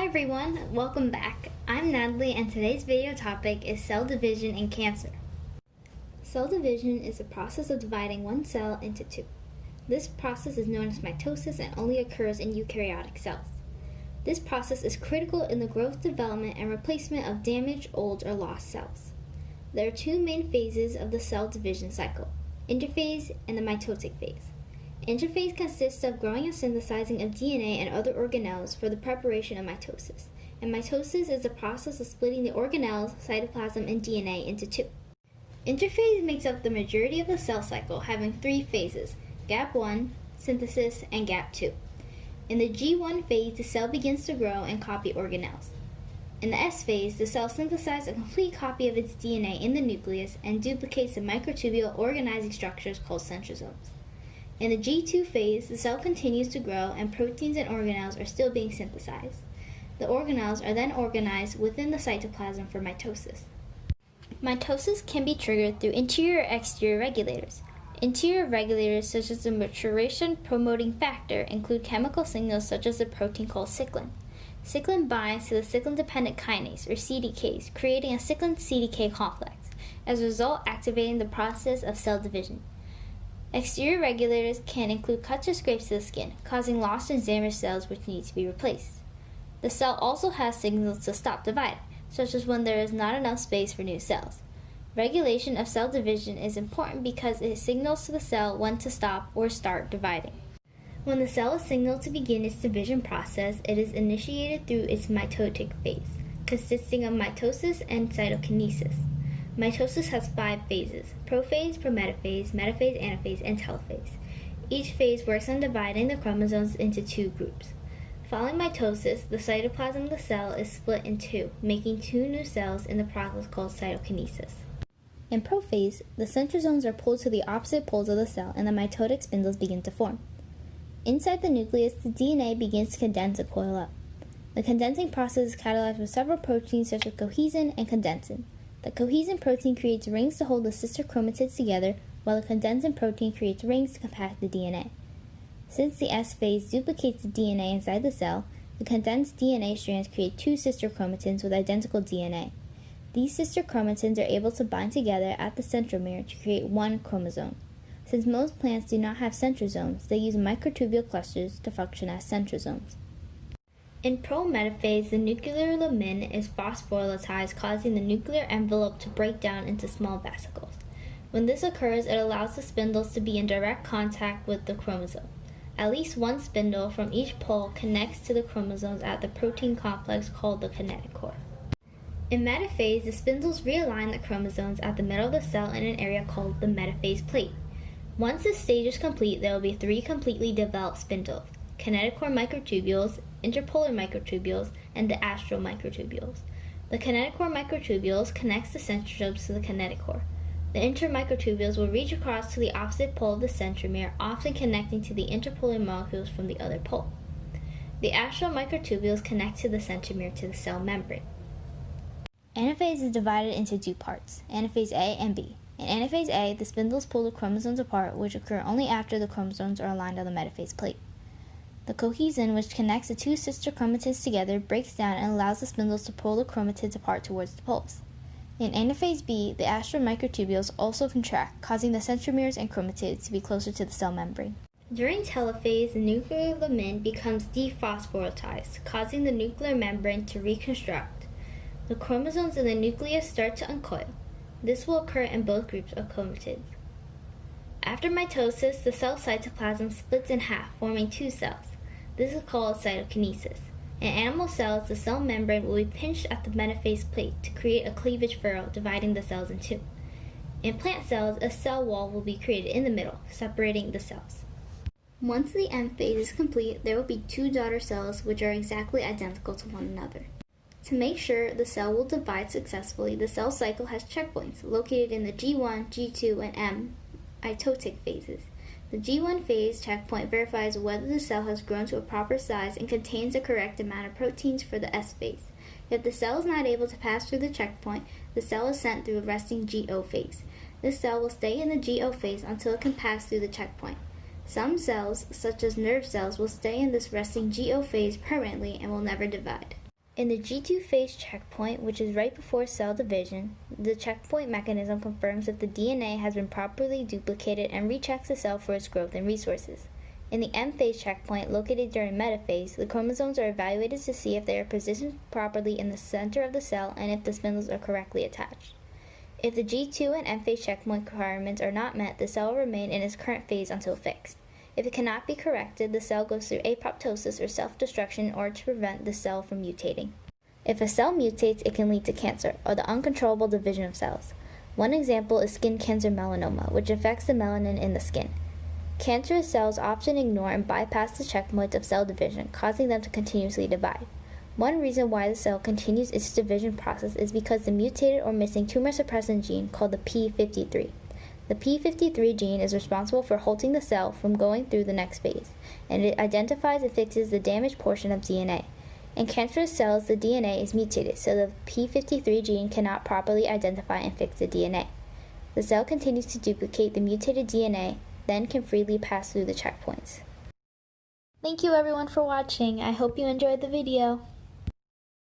everyone, welcome back. I'm Natalie and today's video topic is cell division in cancer. Cell division is the process of dividing one cell into two. This process is known as mitosis and only occurs in eukaryotic cells. This process is critical in the growth, development, and replacement of damaged, old, or lost cells. There are two main phases of the cell division cycle, interphase and the mitotic phase. Interphase consists of growing and synthesizing of DNA and other organelles for the preparation of mitosis, and mitosis is the process of splitting the organelles, cytoplasm, and DNA into two. Interphase makes up the majority of the cell cycle, having three phases: gap 1, synthesis, and gap 2. In the G1 phase, the cell begins to grow and copy organelles. In the S phase, the cell synthesizes a complete copy of its DNA in the nucleus and duplicates the microtubule organizing structures called centrosomes. In the G2 phase, the cell continues to grow and proteins and organelles are still being synthesized. The organelles are then organized within the cytoplasm for mitosis. Mitosis can be triggered through interior or exterior regulators. Interior regulators such as the maturation promoting factor include chemical signals such as the protein called cyclin. Cyclin binds to the cyclin-dependent kinase, or CDKs, creating a cyclin-CDK complex, as a result activating the process of cell division. Exterior regulators can include cuts or scrapes to the skin, causing lost and damaged cells which need to be replaced. The cell also has signals to stop dividing, such as when there is not enough space for new cells. Regulation of cell division is important because it signals to the cell when to stop or start dividing. When the cell is signaled to begin its division process, it is initiated through its mitotic phase, consisting of mitosis and cytokinesis. Mitosis has 5 phases: prophase, prometaphase, metaphase, anaphase, and telophase. Each phase works on dividing the chromosomes into two groups. Following mitosis, the cytoplasm of the cell is split in two, making two new cells in the process called cytokinesis. In prophase, the centrosomes are pulled to the opposite poles of the cell and the mitotic spindles begin to form. Inside the nucleus, the DNA begins to condense and coil up. The condensing process is catalyzed with several proteins such as cohesin and condensin. The cohesin protein creates rings to hold the sister chromatids together, while the condensin protein creates rings to compact the DNA. Since the S phase duplicates the DNA inside the cell, the condensed DNA strands create two sister chromatids with identical DNA. These sister chromatids are able to bind together at the centromere to create one chromosome. Since most plants do not have centrosomes, they use microtubule clusters to function as centrosomes. In prometaphase, the nuclear lumen is phosphorylatized, causing the nuclear envelope to break down into small vesicles. When this occurs, it allows the spindles to be in direct contact with the chromosome. At least one spindle from each pole connects to the chromosomes at the protein complex called the kinetochore. In metaphase, the spindles realign the chromosomes at the middle of the cell in an area called the metaphase plate. Once this stage is complete, there will be 3 completely developed spindles: kinetochore microtubules, interpolar microtubules, and the astral microtubules. The kinetochore microtubules connects the centrosomes to the kinetochore. The intermicrotubules will reach across to the opposite pole of the centromere, often connecting to the interpolar molecules from the other pole. The astral microtubules connect to the centromere to the cell membrane. Anaphase is divided into 2 parts, anaphase A and B. In anaphase A, the spindles pull the chromosomes apart, which occur only after the chromosomes are aligned on the metaphase plate. The cohesin, which connects the 2 sister chromatids together, breaks down and allows the spindles to pull the chromatids apart towards the poles. In anaphase B, the astral microtubules also contract, causing the centromeres and chromatids to be closer to the cell membrane. During telophase, the nuclear lumen becomes dephosphorylatized, causing the nuclear membrane to reconstruct. The chromosomes in the nucleus start to uncoil. This will occur in both groups of chromatids. After mitosis, the cell cytoplasm splits in half, forming 2 cells. This is called cytokinesis. In animal cells, the cell membrane will be pinched at the metaphase plate to create a cleavage furrow, dividing the cells in 2. In plant cells, a cell wall will be created in the middle, separating the cells. Once the M phase is complete, there will be 2 daughter cells which are exactly identical to one another. To make sure the cell will divide successfully, the cell cycle has checkpoints located in the G1, G2, and M mitotic phases. The G1 phase checkpoint verifies whether the cell has grown to a proper size and contains the correct amount of proteins for the S phase. If the cell is not able to pass through the checkpoint, the cell is sent through a resting GO phase. This cell will stay in the GO phase until it can pass through the checkpoint. Some cells, such as nerve cells, will stay in this resting GO phase permanently and will never divide. In the G2 phase checkpoint, which is right before cell division, the checkpoint mechanism confirms if the DNA has been properly duplicated and rechecks the cell for its growth and resources. In the M phase checkpoint, located during metaphase, the chromosomes are evaluated to see if they are positioned properly in the center of the cell and if the spindles are correctly attached. If the G2 and M phase checkpoint requirements are not met, the cell will remain in its current phase until fixed. If it cannot be corrected, the cell goes through apoptosis or self-destruction in order to prevent the cell from mutating. If a cell mutates, it can lead to cancer, or the uncontrollable division of cells. One example is skin cancer melanoma, which affects the melanin in the skin. Cancerous cells often ignore and bypass the checkpoints of cell division, causing them to continuously divide. One reason why the cell continues its division process is because the mutated or missing tumor suppressant gene called the p53. The p53 gene is responsible for halting the cell from going through the next phase, and it identifies and fixes the damaged portion of DNA. In cancerous cells, the DNA is mutated, so the p53 gene cannot properly identify and fix the DNA. The cell continues to duplicate the mutated DNA, then can freely pass through the checkpoints. Thank you everyone for watching. I hope you enjoyed the video.